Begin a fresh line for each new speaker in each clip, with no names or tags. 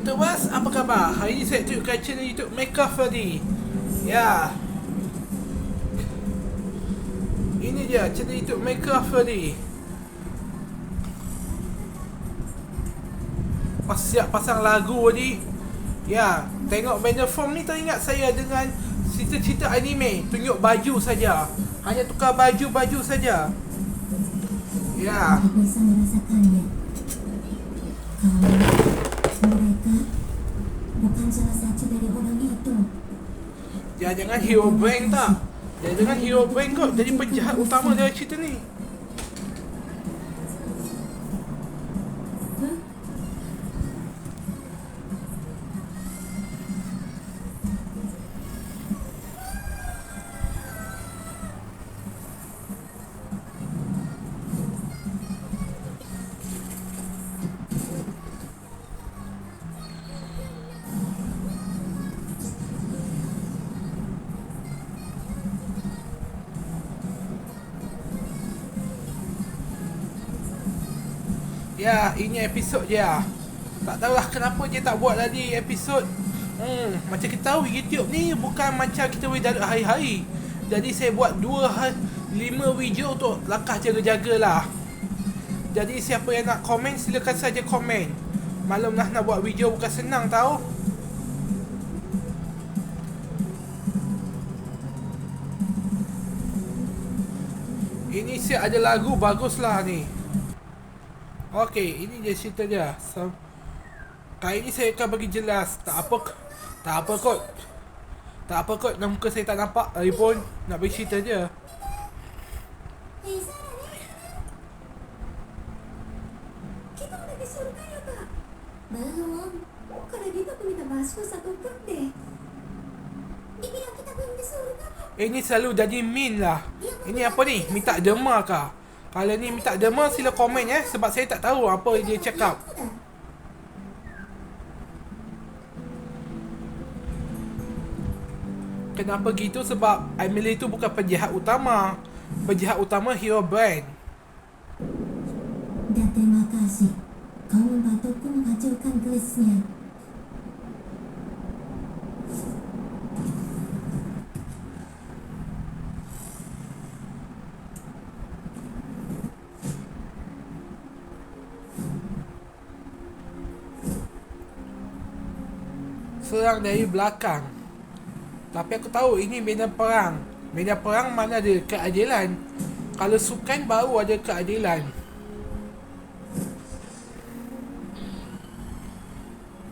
YouTubers, apa khabar? Hari ini saya tunjukkan channel YouTube Meka Ferdi. Ya, ini dia channel YouTube Meka Ferdi. Siap pasang lagu tadi. Ya, tengok banner form ni teringat saya dengan cerita-cerita anime. Tunjuk baju saja. Hanya tukar baju-baju saja. Ya.
Bisa merasakannya. Mereka bukan salah satu dari orang itu.
Jangan hero brand tak. Jangan hero brand kot. Jadi penjahat utama dari cerita ni. Ya, ini episod dia. Tak tahulah kenapa dia tak buat lagi episod. Macam kita tahu YouTube ni bukan macam kita boleh dapat hari-hari. Jadi saya buat 5 video untuk langkah jaga-jagalah. Jadi siapa yang nak komen silakan saja komen. Maklum lah nak buat video bukan senang tahu. Ini siap ada lagu baguslah ni. Okey, ini dia cerita dia. Kali ni saya akan bagi jelas. Tak apa kot. Dan muka saya tak nampak. Hari pun nak bagi cerita je.
Kita udah di surga ya, Kak? Belum. Kalau gitu aku minta masuk satu pun deh. Dibilang kita belum di surga.
Ini selalu jadi min lah. Ini apa ni? Minta derma kah? Kalau ni minta derma sila komen sebab saya tak tahu apa dia cakap. Kenapa gitu? Sebab Emily tu bukan penjahat utama. Penjahat utama hero brand.
Dan terima kasih. Kau membantuku menghancurkan kerisnya.
Serang dari belakang. Tapi aku tahu ini medan perang. Medan perang mana ada keadilan. Kalau sukan baru ada keadilan.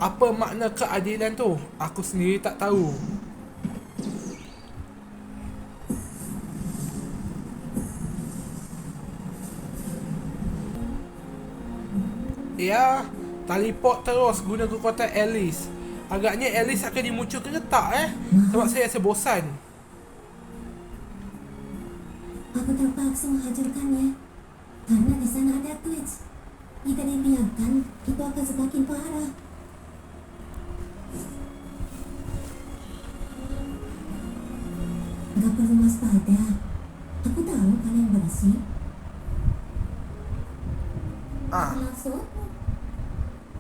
Apa makna keadilan tu? Aku sendiri tak tahu. Ya, teleport terus guna kekuatan Alice. Agaknya Alice akan dimunculkan ke tak sebab saya rasa bosan.
Aku terpaksa menghancurkannya karena di sana ada Twitch. Jika dibiarkan, itu akan semakin parah. Gak perlu waspada. Aku tahu kalian bersih. Maksud?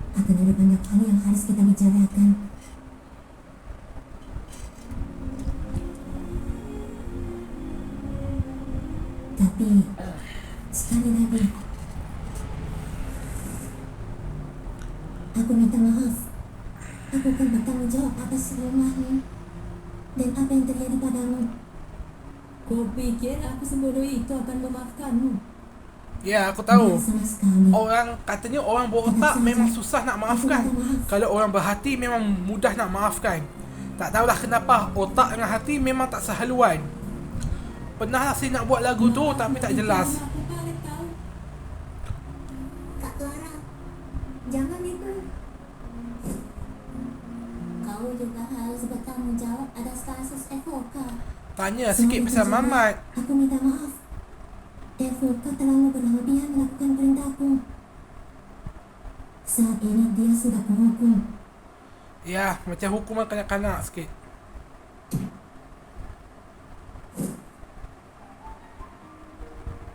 Akan ada banyak hal yang harus kita bicarakan. Tapi sekali lagi aku minta maaf. Aku akan bertanggung jawab atas rumahmu dan apa yang terjadi padamu. Kau pikir aku sebodoh itu akan memaafkanmu?
Ya, aku tahu.
Sama sekali.
Orang katanya orang berotak memang susah nak maafkan. Kalau orang berhati memang mudah nak maafkan. Tak tahulah kenapa otak dengan hati memang tak sehaluan. Pernahlah saya nak buat lagu tu tapi tak jelas.
Kak Clara, jangan itu. Kau juga harus bertanggung jawab atas kasus FOK.
Tanya sikit pasal Mamat.
Aku minta maaf. FOK terlalu berlebihan melakukan perintahku. Saat ini dia sudah menghukum.
Ya, macam hukuman kanak-kanak sikit.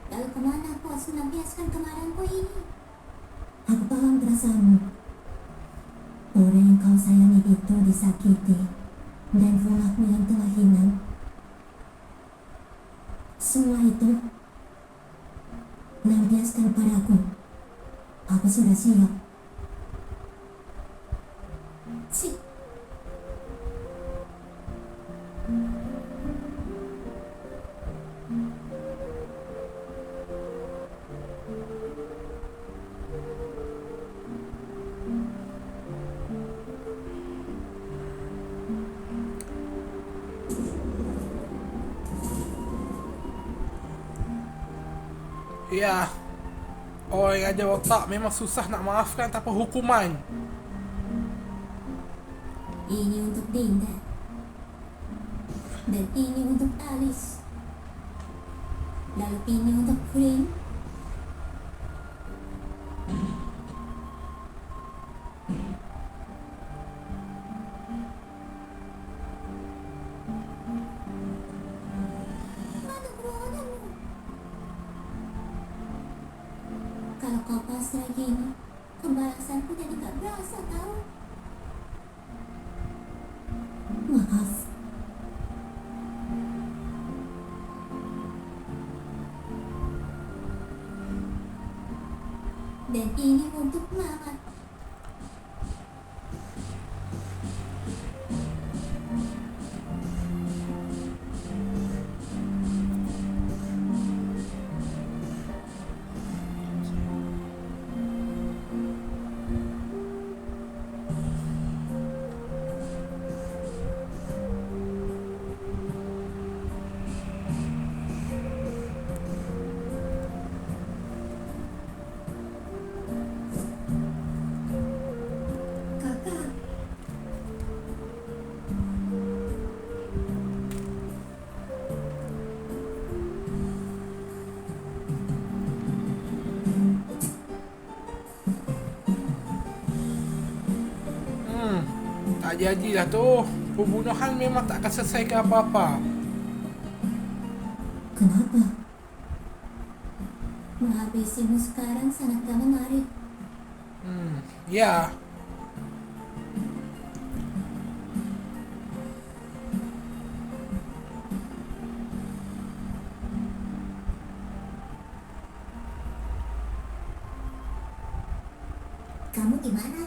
Lalu kemana aku harus melampiaskan kemarahanku ini? Aku paham perasaanmu. Orang yang kau sayangi itu disakiti dan rumahmu yang telah hilang. Semua itu lampiaskan padaku. Aku sudah siap. Cik.
Ya, orang yang ada otak memang susah nak maafkan tanpa hukuman.
Ini untuk Dinda. Dan ini untuk Alice. Lalu ini untuk Green. Mana keruanganmu? Kalau kau pasrah gini, pembalasanku jadi gak berasa tahu. Maaf. Dan ini untuk Mamat. Kakak.
Tak jadilah tu. Pembunuhan memang tak akan selesaikan apa-apa.
Kenapa? Menghabisimu sekarang sangat gak menarik.
Ya,
Kamu di mana?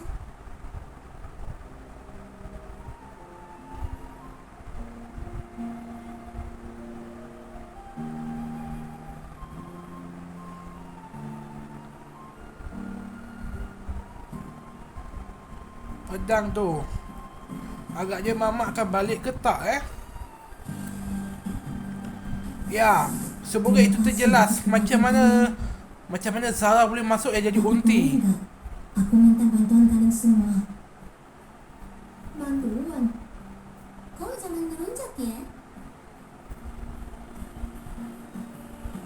pedang tu. Agaknya Mamat akan balik ke tak Ya, semoga itu terjelas macam mana Zara boleh masuk yang jadi unti.
Enggak. Aku minta bantuan kalian semua. Bantuan? Kau jangan ngerunjak ya.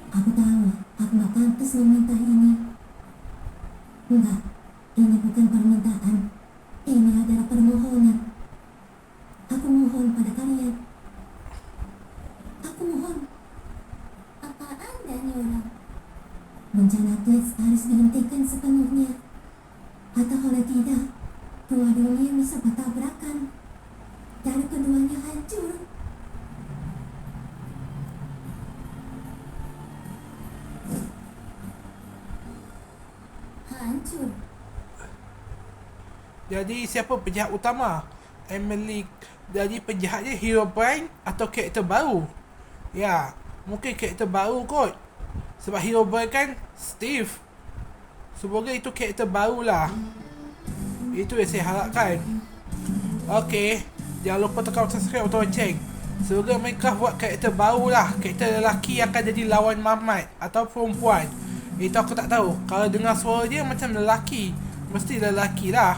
Aku tahu, aku gak pantas meminta ini. Enggak, ini bukan permintaan. Ini adalah permohonan. Aku mohon pada kalian. Aku mohon. Apaan dan orang? Bencana Twitch harus dihentikan sepenuhnya. Atau kalau tidak, dua dunia bisa bertabrakan. Dan keduanya hancur. Hancur.
Jadi siapa penjahat utama? Emily. Jadi penjahatnya Herobrine atau karakter baru? Ya, mungkin karakter baru kot. Sebab Herobrine kan Steve. Semoga itu karakter barulah. Itu yang saya harapkan. Okey, jangan lupa tekan subscribe atau lonceng. Semoga mereka buat karakter barulah. Karakter lelaki yang akan jadi lawan Mamat atau perempuan. Itu aku tak tahu. Kalau dengar suara dia macam lelaki, mesti lelaki lah.